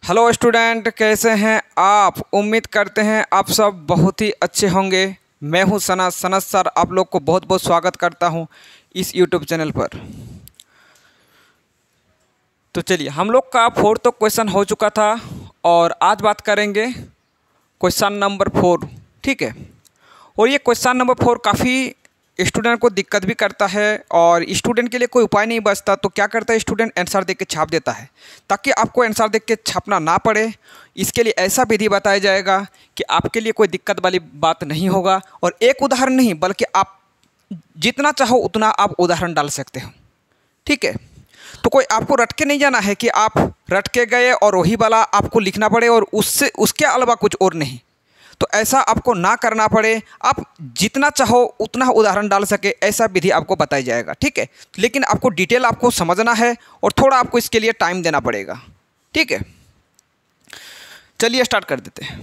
Hello student, कैसे हैं आप। उम्मीद करते हैं आप सब बहुत ही अच्छे होंगे। मैं हूं सनत सर, आप लोग को बहुत बहुत स्वागत करता हूं इस यूट्यूब चैनल पर। तो चलिए, हम लोग का 4th क्वेश्चन हो चुका था और आज बात करेंगे क्वेश्चन नंबर 4। ठीक है। और ये क्वेश्चन नंबर 4 काफ़ी स्टूडेंट को दिक्कत भी करता है और स्टूडेंट के लिए कोई उपाय नहीं बचता। तो क्या करता है स्टूडेंट, आंसर देख के छाप देता है। ताकि आपको आंसर देख के छापना ना पड़े, इसके लिए ऐसा विधि बताया जाएगा कि आपके लिए कोई दिक्कत वाली बात नहीं होगा। और एक उदाहरण नहीं, बल्कि आप जितना चाहो उतना आप उदाहरण डाल सकते हो। ठीक है। तो कोई आपको रट के नहीं जाना है कि आप रट के गए और वही वाला आपको लिखना पड़े और उससे उसके अलावा कुछ और नहीं। तो ऐसा आपको ना करना पड़े, आप जितना चाहो उतना उदाहरण डाल सके, ऐसा विधि आपको बताया जाएगा। ठीक है। लेकिन आपको डिटेल आपको समझना है और थोड़ा आपको इसके लिए टाइम देना पड़ेगा। ठीक है। चलिए स्टार्ट कर देते हैं।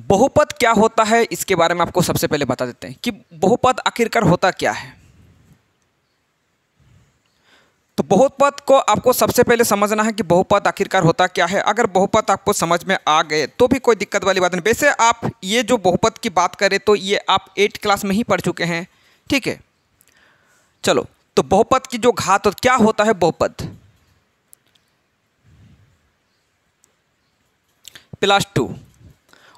बहुपद क्या होता है इसके बारे में आपको सबसे पहले बता देते हैं कि बहुपद आखिरकार होता क्या है। तो बहुपद को आपको सबसे पहले समझना है कि बहुपद आखिरकार होता क्या है। अगर बहुपद आपको समझ में आ गए तो भी कोई दिक्कत वाली बात नहीं। वैसे आप ये जो बहुपद की बात करें तो ये आप 8th क्लास में ही पढ़ चुके हैं। ठीक है। चलो, तो बहुपद की जो घात क्या होता है बहुपद +2।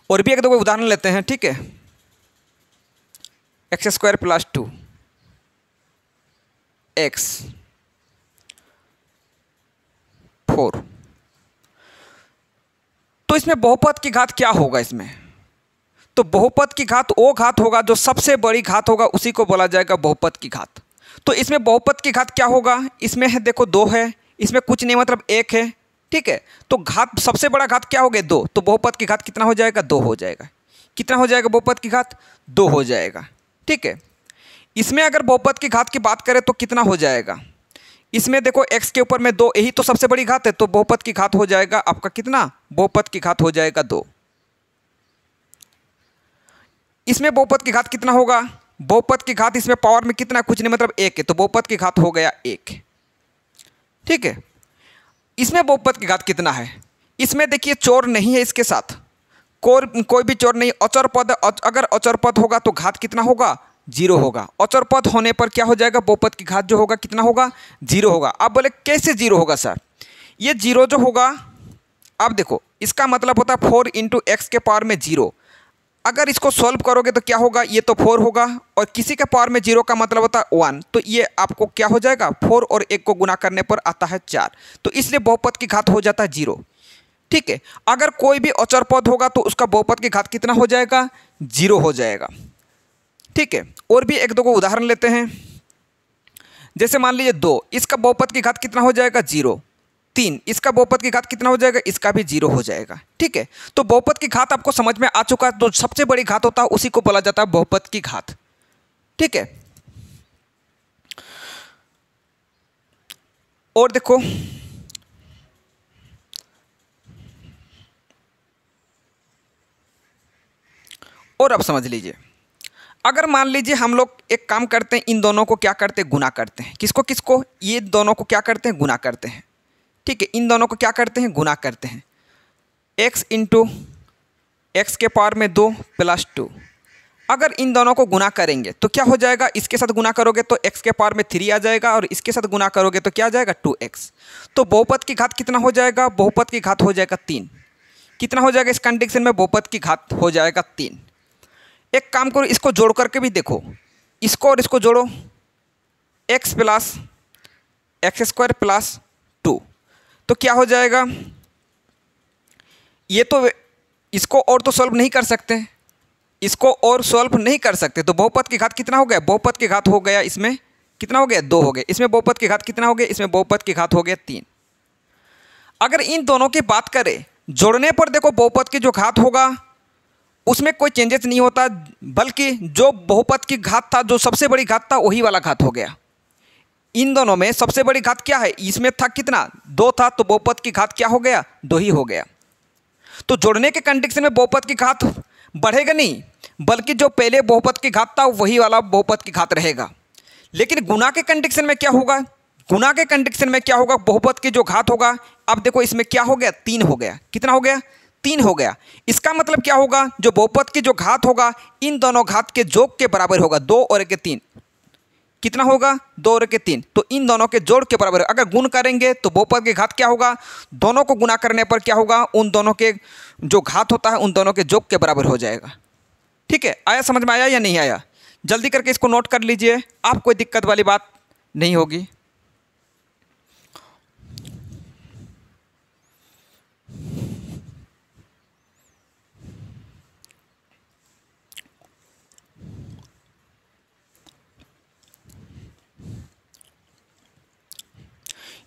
और भी एक दो उदाहरण लेते हैं। ठीक है। x² + 2 x 4। तो इसमें बहुपद की घात क्या होगा इसमें। तो बहुपद की घात वो घात होगा जो सबसे बड़ी घात होगा, उसी को बोला जाएगा बहुपद की घात। तो इसमें बहुपद की घात क्या होगा, इसमें है देखो 2 है, इसमें कुछ नहीं मतलब 1 है। ठीक है। तो घात सबसे बड़ा घात क्या हो गया 2। तो बहुपद की घात कितना हो जाएगा 2 हो जाएगा। कितना हो जाएगा बहुपद की घात 2 हो जाएगा। ठीक है। इसमें अगर बहुपद की घात की बात करें तो कितना हो जाएगा, इसमें देखो x के ऊपर में 2, यही तो सबसे बड़ी घात है। तो बहुपद की घात हो जाएगा आपका कितना, बहुपद की घात हो जाएगा 2। इसमें बहुपद की घात कितना होगा, बहुपद की घात इसमें पावर में कितना, कुछ नहीं मतलब 1 है। तो बहुपद की घात हो गया 1। ठीक है। इसमें बहुपद की घात कितना है, इसमें देखिए चौर नहीं है, इसके साथ कोई भी चौर नहीं, अचर पद। अगर अचर पद होगा तो घात कितना होगा 0 होगा। अचर पद होने पर क्या हो जाएगा, बहुपद की घात जो होगा कितना होगा 0 होगा। आप बोले कैसे 0 होगा सर, ये 0 जो होगा, आप देखो इसका मतलब होता है 4 × x के पावर में 0। अगर इसको सॉल्व करोगे तो क्या होगा, ये तो 4 होगा और किसी के पावर में 0 का मतलब होता है 1। तो ये आपको क्या हो जाएगा, 4 और 1 को गुना करने पर आता है 4। तो इसलिए बहुपद की घात हो जाता है 0। ठीक है। अगर कोई भी अचर पद होगा तो उसका बहुपद की घात कितना हो जाएगा 0 हो जाएगा। ठीक है। और भी एक दो को उदाहरण लेते हैं। जैसे मान लीजिए 2, इसका बहुपद की घात कितना हो जाएगा 0। 3, इसका बहुपद की घात कितना हो जाएगा, इसका भी 0 हो जाएगा। ठीक है। तो बहुपद की घात आपको समझ में आ चुका है। तो सबसे बड़ी घात होता है उसी को बोला जाता है बहुपद की घात। ठीक है। और देखो, और अब समझ लीजिए, अगर मान लीजिए हम लोग एक काम करते हैं, इन दोनों को क्या करते हैं, गुना करते हैं। किसको किसको, ये दोनों को क्या करते हैं, गुना करते हैं। ठीक है। इन दोनों को क्या करते हैं, गुना करते हैं। x × x के पावर में 2 + 2। अगर इन दोनों को गुना करेंगे तो क्या हो जाएगा, इसके साथ गुना करोगे तो x के पावर में 3 आ जाएगा और इसके साथ गुना करोगे तो क्या आ जाएगा 2x। तो बहुपद की घात कितना हो जाएगा, बहुपद की घात हो जाएगा 3। कितना हो जाएगा इस कंडीशन में, बहुपद की घात हो जाएगा 3। एक काम करो, इसको जोड़ करके भी देखो, इसको और इसको जोड़ो, x + x² + 2। तो क्या हो जाएगा, ये तो इसको और तो सॉल्व नहीं कर सकते, इसको और सॉल्व नहीं कर सकते। तो बहुपद की घात कितना हो गया, बहुपद की घात हो गया इसमें कितना हो गया 2 हो गया। इसमें बहुपद की घात कितना हो गया, इसमें बहुपद की घात हो गया 3। अगर इन दोनों की बात करें, जोड़ने पर देखो बहुपद की जो घात होगा उसमें कोई चेंजेस नहीं होता, बल्कि जो बहुपद की घात था, जो सबसे बड़ी घात था, वही वाला घात हो गया। इन दोनों में सबसे बड़ी घात क्या है, इसमें था कितना 2 था, तो बहुपद की घात क्या हो गया 2 ही हो गया। तो जोड़ने के कंडीशन में बहुपद की घात बढ़ेगा नहीं, बल्कि जो पहले बहुपद की घात था वही वाला बहुपद की घात रहेगा। लेकिन गुना के कंडीशन में क्या होगा, गुना के कंडीशन में क्या होगा, बहुपद के जो घात होगा, अब देखो इसमें क्या हो गया, 3 हो गया। कितना हो गया, 3 हो गया। इसका मतलब क्या होगा, जो बहुपद के जो घात होगा इन दोनों घात के योग के बराबर होगा, 2 और 1 के 3। कितना होगा, 2 और 1 के 3, तो इन दोनों के जोड़ के बराबर। अगर गुण करेंगे तो बहुपद के घात क्या होगा, दोनों को गुना करने पर क्या होगा, उन दोनों के जो घात होता है उन दोनों के योग के बराबर हो जाएगा। ठीक है, आया समझ में, आया या नहीं आया? जल्दी करके इसको नोट कर लीजिए, आप कोई दिक्कत वाली बात नहीं होगी।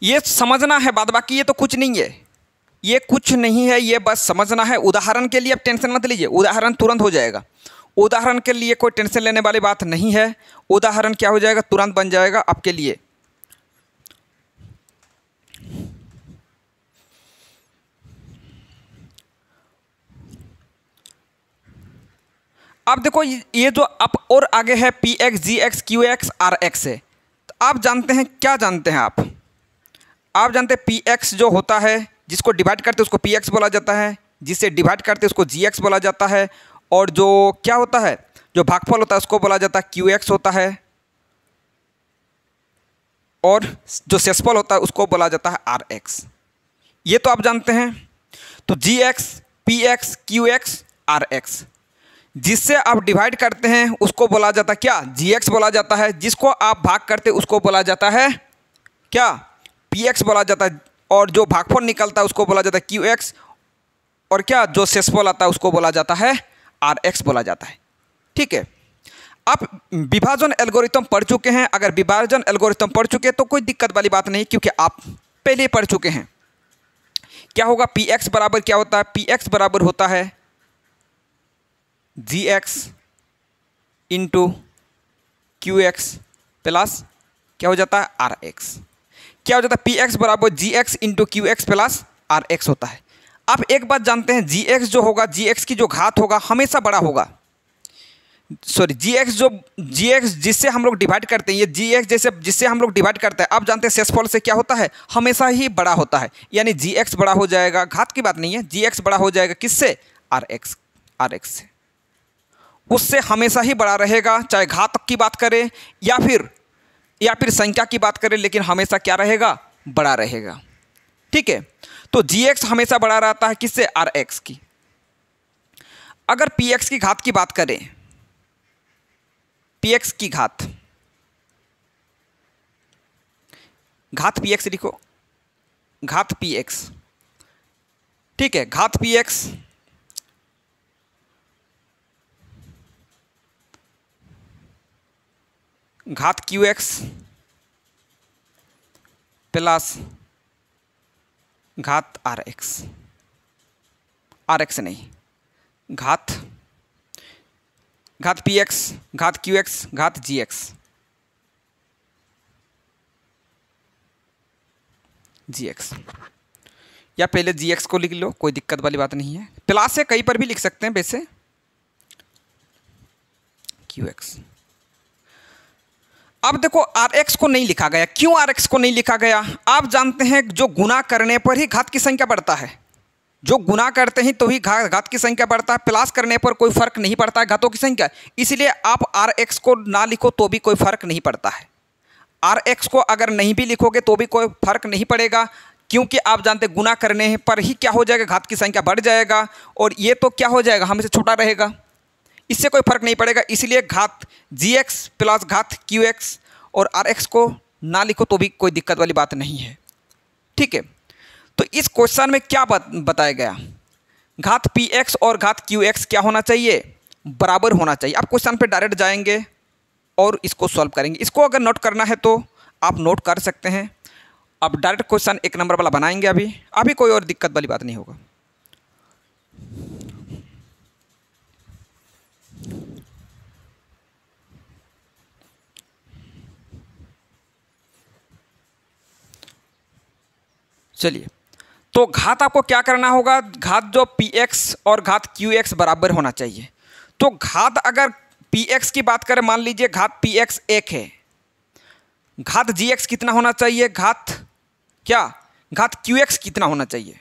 ये समझना है बात, बाकी ये तो कुछ नहीं है, ये कुछ नहीं है, ये बस समझना है। उदाहरण के लिए अब टेंशन मत लीजिए, उदाहरण तुरंत हो जाएगा। उदाहरण के लिए कोई टेंशन लेने वाली बात नहीं है, उदाहरण क्या हो जाएगा, तुरंत बन जाएगा आपके लिए। अब देखो ये जो अब और आगे है px, gx, qx, rx है, तो आप जानते हैं, क्या जानते हैं आप जानते हैं px जो होता है, जिसको डिवाइड करते हैं उसको px बोला जाता है, जिसे डिवाइड करते हैं उसको gx बोला जाता है, और जो क्या होता है, जो भागफल होता है उसको बोला जाता है qx होता है, और जो शेषफल होता है उसको बोला जाता है rx। ये तो आप जानते हैं। तो gx, px, qx, rx, जिससे आप डिवाइड करते हैं उसको बोला जाता है क्या, gx बोला जाता है। जिसको आप भाग करते हैं उसको बोला जाता है क्या, px बोला जाता है, और जो भागफल निकलता है उसको बोला जाता है qx, और क्या जो शेषफल आता है उसको बोला जाता है rx बोला जाता है। ठीक है, आप विभाजन एल्गोरिथम पढ़ चुके हैं। अगर विभाजन एल्गोरिथम पढ़ चुके हैं तो कोई दिक्कत वाली बात नहीं, क्योंकि आप पहले ही पढ़ चुके हैं। क्या होगा, px बराबर क्या होता है, px बराबर होता है gx इंटू qx प्लस क्या हो जाता है rx। क्या हो जाता है, px बराबर gx into qx plus rx होता है। आप एक बात जानते हैं, gx जो होगा, gx की जो घात होगा हमेशा बड़ा होगा। सॉरी, gx जिससे हम लोग डिवाइड करते हैं, ये gx जैसे जिससे हम लोग डिवाइड करते हैं, आप जानते हैं शेषफल से क्या होता है, हमेशा ही बड़ा होता है। यानी gx बड़ा हो जाएगा, घात की बात नहीं है, gx बड़ा हो जाएगा किससे, rx से, उससे हमेशा ही बड़ा रहेगा, चाहे घात की बात करें या फिर संख्या की बात करें, लेकिन हमेशा क्या रहेगा, बड़ा रहेगा। ठीक है, तो gx हमेशा बड़ा रहता है किससे, rx की। अगर px की घात की बात करें, px की घात px लिखो, घात px। ठीक है, घात px घात qx प्लस घात rx नहीं, घात px, घात qx, घात gx, या पहले gx को लिख लो, कोई दिक्कत वाली बात नहीं है। प्लस से कहीं पर भी लिख सकते हैं वैसे, qx। अब देखो rx को नहीं लिखा गया, क्यों rx को नहीं लिखा गया? आप जानते हैं जो गुना करने पर ही घात की संख्या बढ़ता है, जो गुना करते हैं तो ही घात की संख्या बढ़ता है, प्लस करने पर कोई फर्क नहीं पड़ता है घातों की संख्या। इसलिए आप rx को ना लिखो तो भी कोई फर्क नहीं पड़ता है, rx को अगर नहीं भी लिखोगे तो भी कोई फर्क नहीं पड़ेगा, क्योंकि आप जानते हैं गुना करने पर ही क्या हो जाएगा, घात की संख्या बढ़ जाएगा, और ये तो क्या हो जाएगा, हमें से छोटा रहेगा, इससे कोई फर्क नहीं पड़ेगा। इसलिए घात gx प्लस घात qx और rx को ना लिखो तो भी कोई दिक्कत वाली बात नहीं है। ठीक है, तो इस क्वेश्चन में क्या बताया गया, घात px और घात qx क्या होना चाहिए, बराबर होना चाहिए। आप क्वेश्चन पे डायरेक्ट जाएंगे और इसको सॉल्व करेंगे। इसको अगर नोट करना है तो आप नोट कर सकते हैं। अब डायरेक्ट क्वेश्चन 1 नंबर वाला बनाएंगे, अभी कोई और दिक्कत वाली बात नहीं होगा। चलिए, तो घात आपको क्या करना होगा, घात जो px और घात qx बराबर होना चाहिए। तो घात अगर px की बात करें, मान लीजिए घात px 1 है, घात जी एक्स कितना होना चाहिए, घात क्या, घात क्यू एक्स कितना होना चाहिए।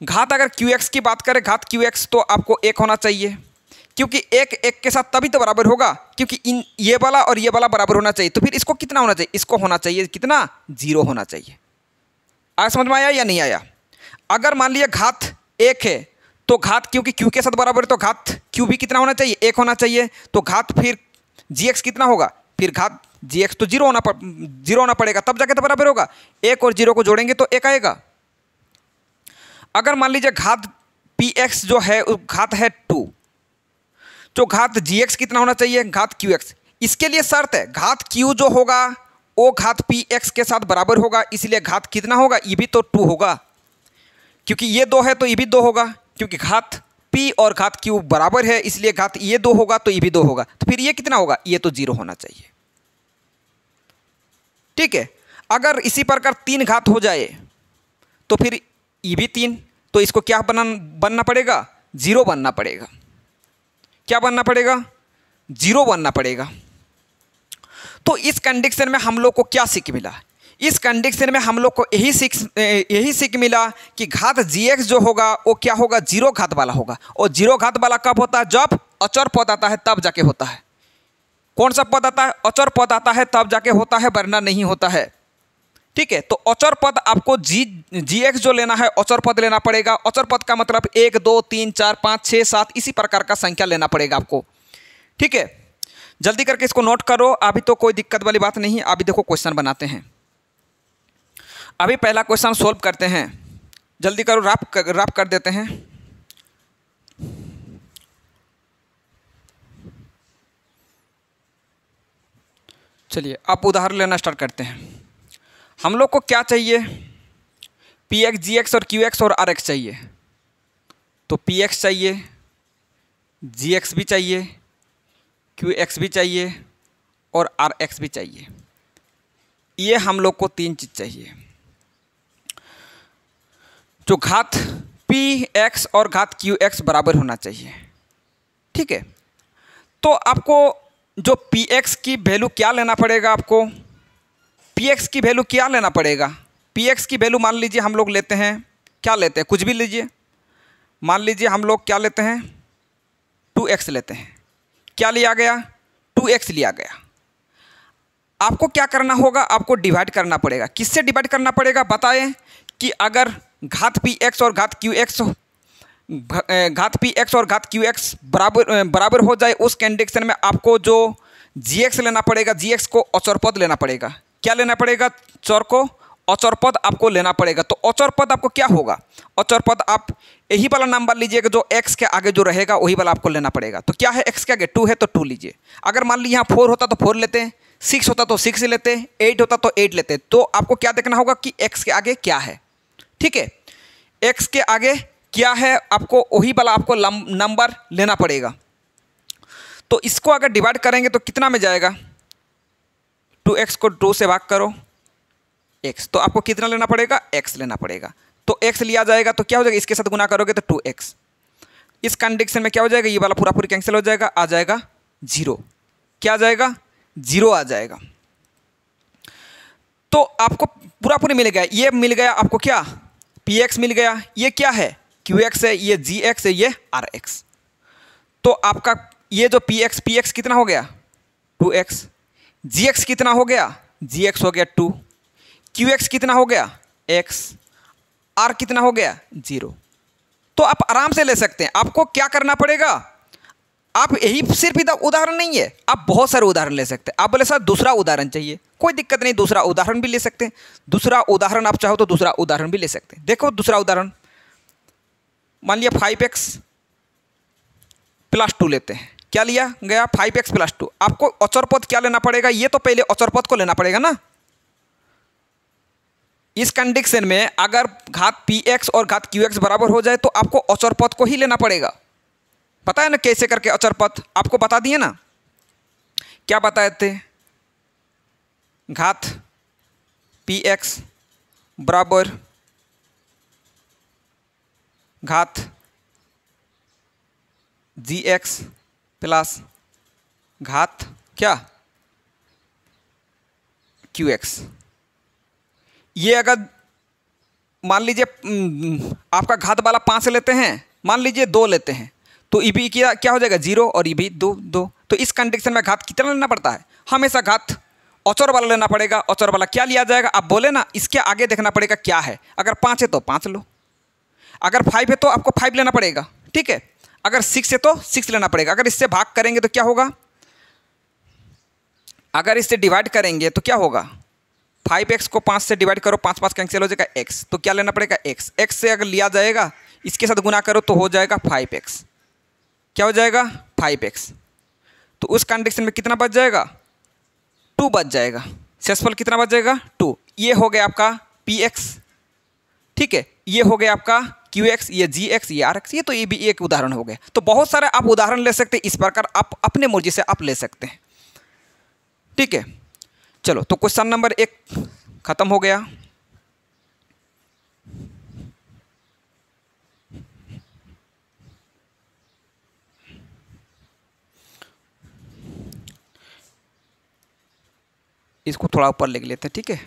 घात अगर क्यू एक्स की बात करें, घात क्यू एक्स तो आपको एक होना चाहिए, क्योंकि एक एक के साथ तभी तो बराबर होगा, क्योंकि इन ये वाला और ये वाला बराबर होना चाहिए। तो फिर इसको कितना होना चाहिए, इसको होना चाहिए कितना, 0 होना चाहिए। आया समझ में आया या नहीं आया। अगर मान लिया घात एक है तो घात क्योंकि क्यू के साथ बराबर है तो घात क्यू भी कितना होना चाहिए, एक होना चाहिए। तो घात फिर जी एक्स कितना होगा, फिर घात जी एक्स तो 0 होना पड़ेगा, तब जाके तो बराबर होगा। 1 और 0 को जोड़ेंगे तो 1 आएगा। अगर मान लीजिए घात पी एक्स जो है घात है 2, तो घात जी एक्स कितना होना चाहिए, घात क्यू एक्स। इसके लिए शर्त है घात क्यू जो होगा वो घात पी एक्स के साथ बराबर होगा, इसलिए घात कितना होगा, ये भी तो 2 होगा, क्योंकि ये 2 है तो ये भी 2 होगा, क्योंकि घात पी और घात क्यू बराबर है, इसलिए घात ये 2 होगा तो ये भी 2 होगा। तो फिर ये कितना होगा, ये तो 0 होना चाहिए। ठीक है। अगर इसी प्रकार 3 घात हो जाए तो फिर ये भी 3, तो इसको क्या बनना पड़ेगा, 0 बनना पड़ेगा। क्या बनना पड़ेगा, 0 बनना पड़ेगा। तो इस कंडीशन में हम लोग को क्या सीख मिला, इस कंडीशन में हम लोग को यही सीख मिला कि घात जी एक्स जो होगा वो क्या होगा, 0 घात वाला होगा। और 0 घात वाला कब होता है, जब अचर पद आता है तब जाके होता है। कौन सा पद आता है, अचर पद आता है तब जाके होता है, वरना नहीं होता है। ठीक है। तो अचर पद आपको जी एक्स जो लेना है अचर पद लेना पड़ेगा। अचर पद का मतलब 1 2 3 4 5 6 7 इसी प्रकार का संख्या लेना पड़ेगा आपको। ठीक है। जल्दी करके इसको नोट करो, अभी तो कोई दिक्कत वाली बात नहीं। अभी देखो क्वेश्चन बनाते हैं, अभी पहला क्वेश्चन सोल्व करते हैं। जल्दी करो, रैप कर देते हैं। चलिए अब उदाहरण लेना स्टार्ट करते हैं। हम लोग को क्या चाहिए, पी एक्स जी एक्स और क्यू एक्स और आर एक्स चाहिए। तो पी एक्स चाहिए, जी एक्स भी चाहिए, क्यू एक्स भी चाहिए और आर एक्स भी चाहिए। ये हम लोग को 3 चीज़ चाहिए। जो घात पी एक्स और घात क्यू एक्स बराबर होना चाहिए। ठीक है। तो आपको जो पी एक्स की वैल्यू क्या लेना पड़ेगा, आपको पी एक्स की वैल्यू क्या लेना पड़ेगा। पी एक्स की वैल्यू मान लीजिए हम लोग लेते हैं, क्या लेते हैं, कुछ भी लीजिए। मान लीजिए हम लोग क्या लेते हैं, 2x लेते हैं। क्या लिया गया, 2x लिया गया। आपको क्या करना होगा, आपको डिवाइड करना पड़ेगा। किससे डिवाइड करना पड़ेगा बताएं, कि अगर घात पी एक्स और घात क्यू एक्स बराबर हो जाए, उस कंडीशन में आपको जो जी एक्स लेना पड़ेगा, जी एक्स को अचर पद लेना पड़ेगा। क्या लेना पड़ेगा, चर को अचर पद आपको लेना पड़ेगा। तो अचर पद आपको क्या होगा, अचर पद आप यही वाला नंबर लीजिएगा, जो x के आगे जो रहेगा वही वाला आपको लेना पड़ेगा। तो क्या है, x के आगे 2 है तो 2 लीजिए। अगर मान लीजिए यहाँ 4 होता तो 4 लेते हैं, 6 होता तो 6 लेते हैं, 8 होता तो 8 लेते हैं। तो आपको क्या देखना होगा कि x के आगे क्या है। ठीक है। x के आगे क्या है, आपको वही वाला आपको नंबर लेना पड़ेगा। तो इसको अगर डिवाइड करेंगे तो कितना में जाएगा, 2x को 2 से भाग करो x, तो आपको कितना लेना पड़ेगा, x लेना पड़ेगा। तो x लिया जाएगा तो क्या हो जाएगा, इसके साथ गुना करोगे तो 2x। इस कंडीशन में क्या हो जाएगा, ये वाला पूरा कैंसिल हो जाएगा, आ जाएगा 0। क्या आ जाएगा, 0 आ जाएगा। तो आपको पूरा मिल गया। ये मिल गया आपको क्या, px मिल गया। ये क्या है, qx है, ये gx है, ये rx। तो आपका ये जो px कितना हो गया, 2x। gx कितना हो गया, gx हो गया 2। qx कितना हो गया, x। r कितना हो गया, 0। तो आप आराम से ले सकते हैं। आपको क्या करना पड़ेगा, आप यही सिर्फ उदाहरण नहीं है, आप बहुत सारे उदाहरण ले सकते हैं। आप बोले सर दूसरा उदाहरण चाहिए, कोई दिक्कत नहीं, दूसरा उदाहरण भी ले सकते हैं। दूसरा उदाहरण आप चाहो तो दूसरा उदाहरण भी ले सकते हैं। देखो दूसरा उदाहरण, मान लिया 5x + 2 लेते हैं। क्या लिया गया, 5x + 2। आपको अचर पद क्या लेना पड़ेगा, ये तो पहले अचर पद को लेना पड़ेगा ना। इस कंडीशन में अगर घात px और घात qx बराबर हो जाए तो आपको अचर पद को ही लेना पड़ेगा। पता है ना कैसे करके अचर पद आपको बता दिए ना, क्या बताए थे, घात px बराबर घात gx प्लस घात क्या क्यू एक्स, ये अगर मान लीजिए आपका घात वाला 5 लेते हैं, मान लीजिए 2 लेते हैं, तो ई भी क्या हो जाएगा 0 और ई भी 2। तो इस कंडीशन में घात कितना लेना पड़ता है, हमेशा घात औचर वाला लेना पड़ेगा। औचर वाला क्या लिया जाएगा, आप बोले ना, इसके आगे देखना पड़ेगा क्या है। अगर 5 है तो 5 लो, अगर 5 है तो आपको 5 लेना पड़ेगा, ठीक है। अगर 6 है तो 6 लेना पड़ेगा। अगर इससे भाग करेंगे तो क्या होगा, अगर इससे डिवाइड करेंगे तो क्या होगा, 5x को 5 से डिवाइड करो, 5 5 कैंसिल हो जाएगा x, तो क्या लेना पड़ेगा x। x से अगर लिया जाएगा, इसके साथ गुना करो तो हो जाएगा 5x, क्या हो जाएगा 5x। तो उस कंडीशन में कितना बच जाएगा, 2 बच जाएगा। शेषफल कितना बच जाएगा 2। ये हो गया आपका px, ठीक है। ये हो गया आपका qx, ये gx, ये rx। ये तो ये भी एक उदाहरण हो गया। तो बहुत सारे आप उदाहरण ले सकते हैं, इस प्रकार आप अपने मर्जी से आप ले सकते हैं, ठीक है। चलो, तो क्वेश्चन नंबर 1 खत्म हो गया। इसको थोड़ा ऊपर लिख लेते हैं, ठीक है।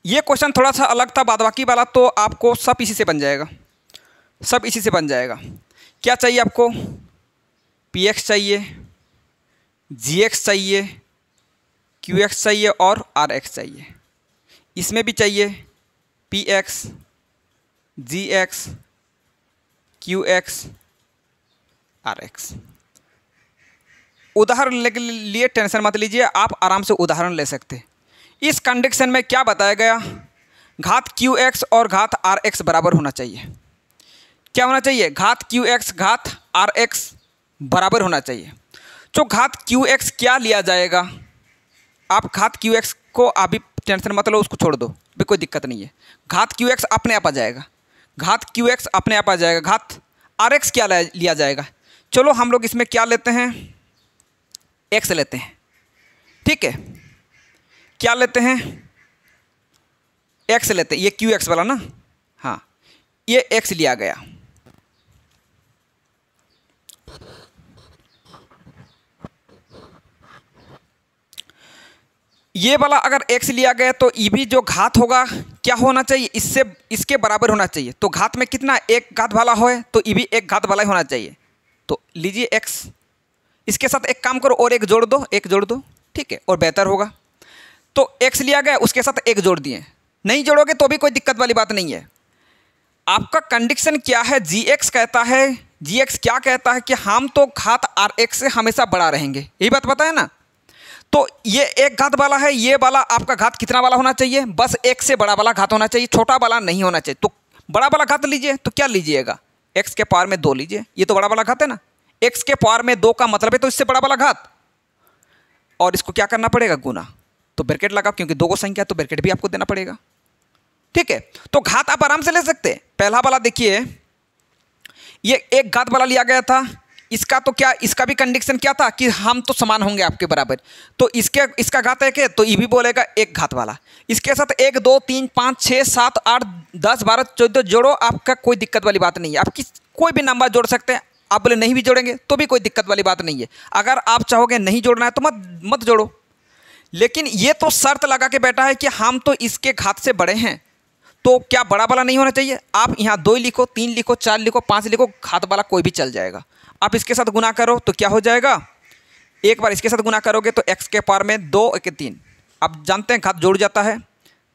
ये क्वेश्चन थोड़ा सा अलग था, बाद बाकी वाला तो आपको सब इसी से बन जाएगा, सब इसी से बन जाएगा। क्या चाहिए आपको, px चाहिए, gx चाहिए, qx चाहिए और rx चाहिए। इसमें भी चाहिए px, gx, qx, rx। उदाहरण के लिए टेंशन मत लीजिए, आप आराम से उदाहरण ले सकते हैं। इस कंडीशन में क्या बताया गया, घात qx और घात rx बराबर होना चाहिए। क्या होना चाहिए, घात qx घात rx बराबर होना चाहिए। जो घात qx क्या लिया जाएगा, आप घात qx को अभी टेंशन मत लो, उसको छोड़ दो, भी कोई दिक्कत नहीं है। घात qx अपने आप आ जाएगा, घात qx अपने आप आ जाएगा। घात rx क्या लिया जाएगा, चलो हम लोग इसमें क्या लेते हैं, x लेते हैं, ठीक है। क्या लेते हैं, x लेते हैं, ये qx वाला ना, हाँ, ये x लिया गया। ये वाला अगर x लिया गया तो ई भी जो घात होगा क्या होना चाहिए, इससे इसके बराबर होना चाहिए। तो घात में कितना, एक घात वाला हो तो ई भी एक घात वाला ही होना चाहिए। तो लीजिए x, इसके साथ एक काम करो और एक जोड़ दो, एक जोड़ दो, ठीक है, और बेहतर होगा। तो x लिया गया, उसके साथ एक जोड़ दिए, नहीं जोड़ोगे तो भी कोई दिक्कत वाली बात नहीं है। आपका कंडीशन क्या है, gx कहता है, gx क्या कहता है कि हम तो घात rx से हमेशा बड़ा रहेंगे, यही बात पता है ना। तो ये एक घात वाला है, ये वाला आपका घात कितना वाला होना चाहिए, बस एक से बड़ा वाला घात होना चाहिए, छोटा वाला नहीं होना चाहिए। तो बड़ा वाला घात लीजिए, तो क्या लीजिएगा, x के पावर में 2 लीजिए, ये तो बड़ा वाला घात है ना। x के पावर में 2 का मतलब है तो इससे बड़ा वाला घात, और इसको क्या करना पड़ेगा, गुना। तो ब्रैकेट लगाओ, क्योंकि 2 को संख्या तो ब्रैकेट भी आपको देना पड़ेगा, ठीक है। तो घात आप आराम से ले सकते हैं। पहला वाला देखिए, ये एक घात वाला लिया गया था, इसका तो क्या, इसका भी कंडीशन क्या था कि हम तो समान होंगे आपके बराबर। तो इसका घात एक है तो ये भी बोलेगा एक घात वाला। इसके साथ 1 2 3 5 6 7 8 10 12 14 जोड़ो, आपका कोई दिक्कत वाली बात नहीं है। आप कोई भी नंबर जोड़ सकते हैं। आप बोले नहीं भी जोड़ेंगे तो भी कोई दिक्कत वाली बात नहीं है। अगर आप चाहोगे नहीं जोड़ना है तो मत जोड़ो, लेकिन ये तो शर्त लगा के बैठा है कि हम तो इसके घात से बड़े हैं, तो क्या बड़ा वाला नहीं होना चाहिए। आप यहाँ 2 लिखो, 3 लिखो, 4 लिखो, 5 लिखो, घात वाला कोई भी चल जाएगा। आप इसके साथ गुना करो तो क्या हो जाएगा, एक बार इसके साथ गुना करोगे तो x के पावर में 2 1 3, आप जानते हैं घात जोड़ जाता है,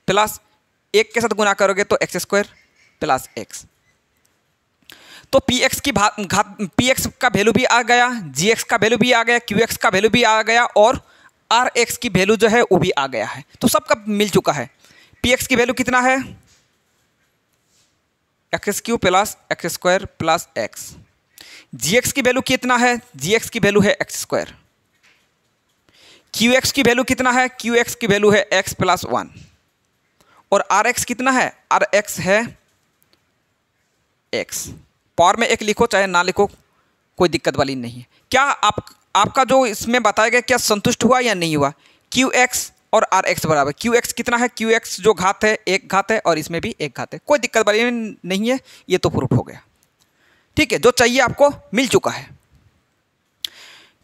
प्लस 1 के साथ गुना करोगे तो x² प्लस x। तो px की घात, px का वैल्यू भी आ गया, gx का वैल्यू भी आ गया, qx का वैल्यू भी आ गया, और rx की वैल्यू जो है वो भी आ गया है। तो सबका मिल चुका है। px की वैल्यू कितना है, x³ plus x² plus x। gx की वैल्यू कितना है, gx की वैल्यू है x²। qx की वैल्यू कितना है, qx की वैल्यू है x प्लस 1। और rx कितना है, rx है x। पावर में 1 लिखो चाहे ना लिखो, कोई दिक्कत वाली नहीं है। क्या आपका जो इसमें बताया गया क्या संतुष्ट हुआ या नहीं हुआ, qx और आर एक्स बराबर क्यू एक्स कितना है, क्यू एक्स जो घात है एक घात है और इसमें भी एक घात है, कोई दिक्कत वाली नहीं है, ये तो प्रूफ हो गया। ठीक है, जो चाहिए आपको मिल चुका है।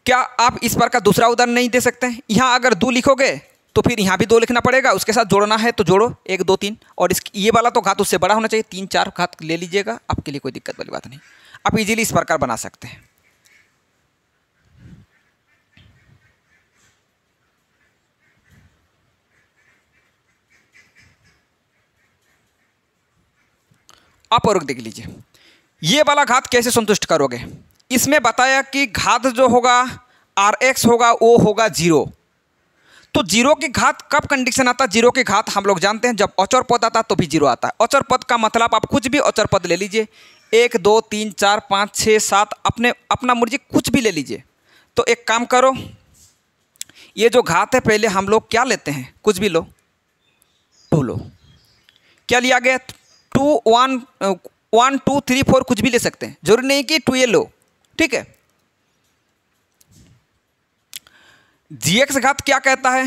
क्या आप इस बार का दूसरा उदाहरण नहीं दे सकते हैं? यहाँ अगर 2 लिखोगे तो फिर यहाँ भी 2 लिखना पड़ेगा, उसके साथ जोड़ना है तो जोड़ो 1 2 3, और इस ये वाला तो घात उससे बड़ा होना चाहिए, 3 4 घात ले लीजिएगा, आपके लिए कोई दिक्कत वाली बात नहीं, आप इजीली इस प्रकार बना सकते हैं। आप और देख लीजिए ये वाला घात कैसे संतुष्ट करोगे। इसमें बताया कि घात जो होगा आर एक्स होगा वो होगा 0। तो 0 की घात कब कंडीशन आता है? 0 की घात हम लोग जानते हैं जब अचर पद आता है तो भी 0 आता है। अचर पद का मतलब आप कुछ भी अचर पद ले लीजिए, 1 2 3 4 5 6 7 अपना मर्जी कुछ भी ले लीजिए। तो एक काम करो, ये जो घात है पहले हम लोग क्या लेते हैं, कुछ भी लो, 2 लो। क्या लिया गया? 2 1 2 3 4 कुछ भी ले सकते हैं, जरूरी नहीं कि 2 ये लो। ठीक है, जी एक्स घात क्या कहता है?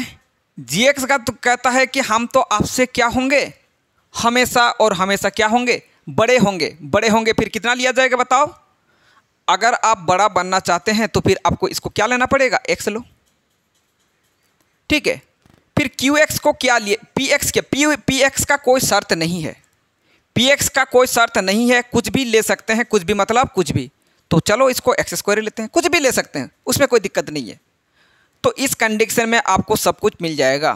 जी एक्स घात तो कहता है कि हम तो आपसे क्या होंगे, हमेशा और हमेशा क्या होंगे, बड़े होंगे। बड़े होंगे फिर कितना लिया जाएगा बताओ? अगर आप बड़ा बनना चाहते हैं तो फिर आपको इसको क्या लेना पड़ेगा, एक्स लो। ठीक है, फिर क्यू एक्स को क्या लिए, पी एक्स के पी एक्स का कोई शर्त नहीं है, पी एक्स का कोई शर्त नहीं है, कुछ भी ले सकते हैं, कुछ भी मतलब कुछ भी। तो चलो इसको एक्स स्क्वायर लेते हैं, कुछ भी ले सकते हैं, उसमें कोई दिक्कत नहीं है। तो इस कंडीशन में आपको सब कुछ मिल जाएगा,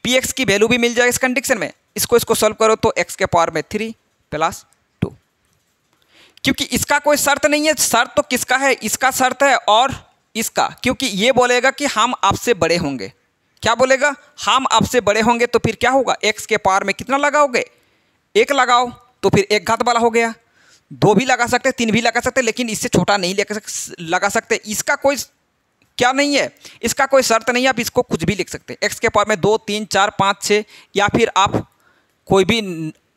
पी एक्स की वैल्यू भी मिल जाएगी इस कंडीशन में। इसको सॉल्व करो तो एक्स के पावर में 3 + 2, क्योंकि इसका कोई शर्त नहीं है। शर्त तो किसका है, इसका शर्त है और इसका, क्योंकि ये बोलेगा कि हम आपसे बड़े होंगे। क्या बोलेगा? हम आपसे बड़े होंगे। तो फिर क्या होगा, एक्स के पावर में कितना लगाओगे, 1 लगाओ, तो फिर एक घात वाला हो गया। 2 भी लगा सकते, 3 भी लगा सकते, लेकिन इससे छोटा नहीं लगा सकते। इसका कोई क्या नहीं है, इसका कोई शर्त नहीं है, आप इसको कुछ भी लिख सकते हैं। एक्स के पावर में 2 3 4 5 6, या फिर आप कोई भी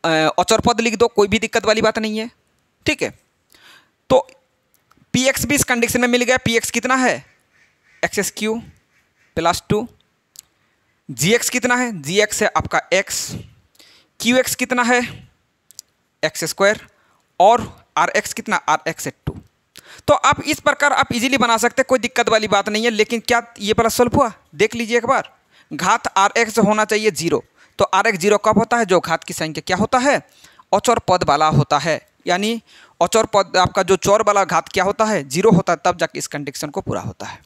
अचर पद लिख दो, कोई भी दिक्कत वाली बात नहीं है। ठीक है, तो पी एक्स भी इस कंडीशन में मिल गया। पी एक्स कितना है, x³ + 2। जी एक्स कितना है, जी एक्स है आपका x। क्यू एक्स कितना है, x², और आर एक्स कितना, आर एक्स है 2। तो आप इस प्रकार आप इजीली बना सकते हैं, कोई दिक्कत वाली बात नहीं है। लेकिन क्या ये वाला सॉल्व हुआ, देख लीजिए एक बार। घात आर एक्स होना चाहिए 0, तो आर एक्स 0 कब होता है, जो घात की संख्या क्या होता है, अचर पद वाला होता है। यानी अचर पद आपका जो चौर वाला घात क्या होता है, 0 होता है, तब जाके इस कंडीशन को पूरा होता है।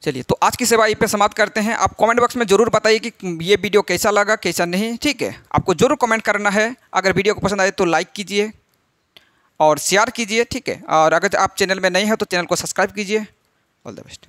चलिए, तो आज की सेवा यहीं पे समाप्त करते हैं। आप कमेंट बॉक्स में ज़रूर बताइए कि ये वीडियो कैसा लगा कैसा नहीं। ठीक है, आपको ज़रूर कमेंट करना है। अगर वीडियो को पसंद आए तो लाइक कीजिए और शेयर कीजिए। ठीक है, और अगर आप चैनल में नए हैं तो चैनल को सब्सक्राइब कीजिए। All the best.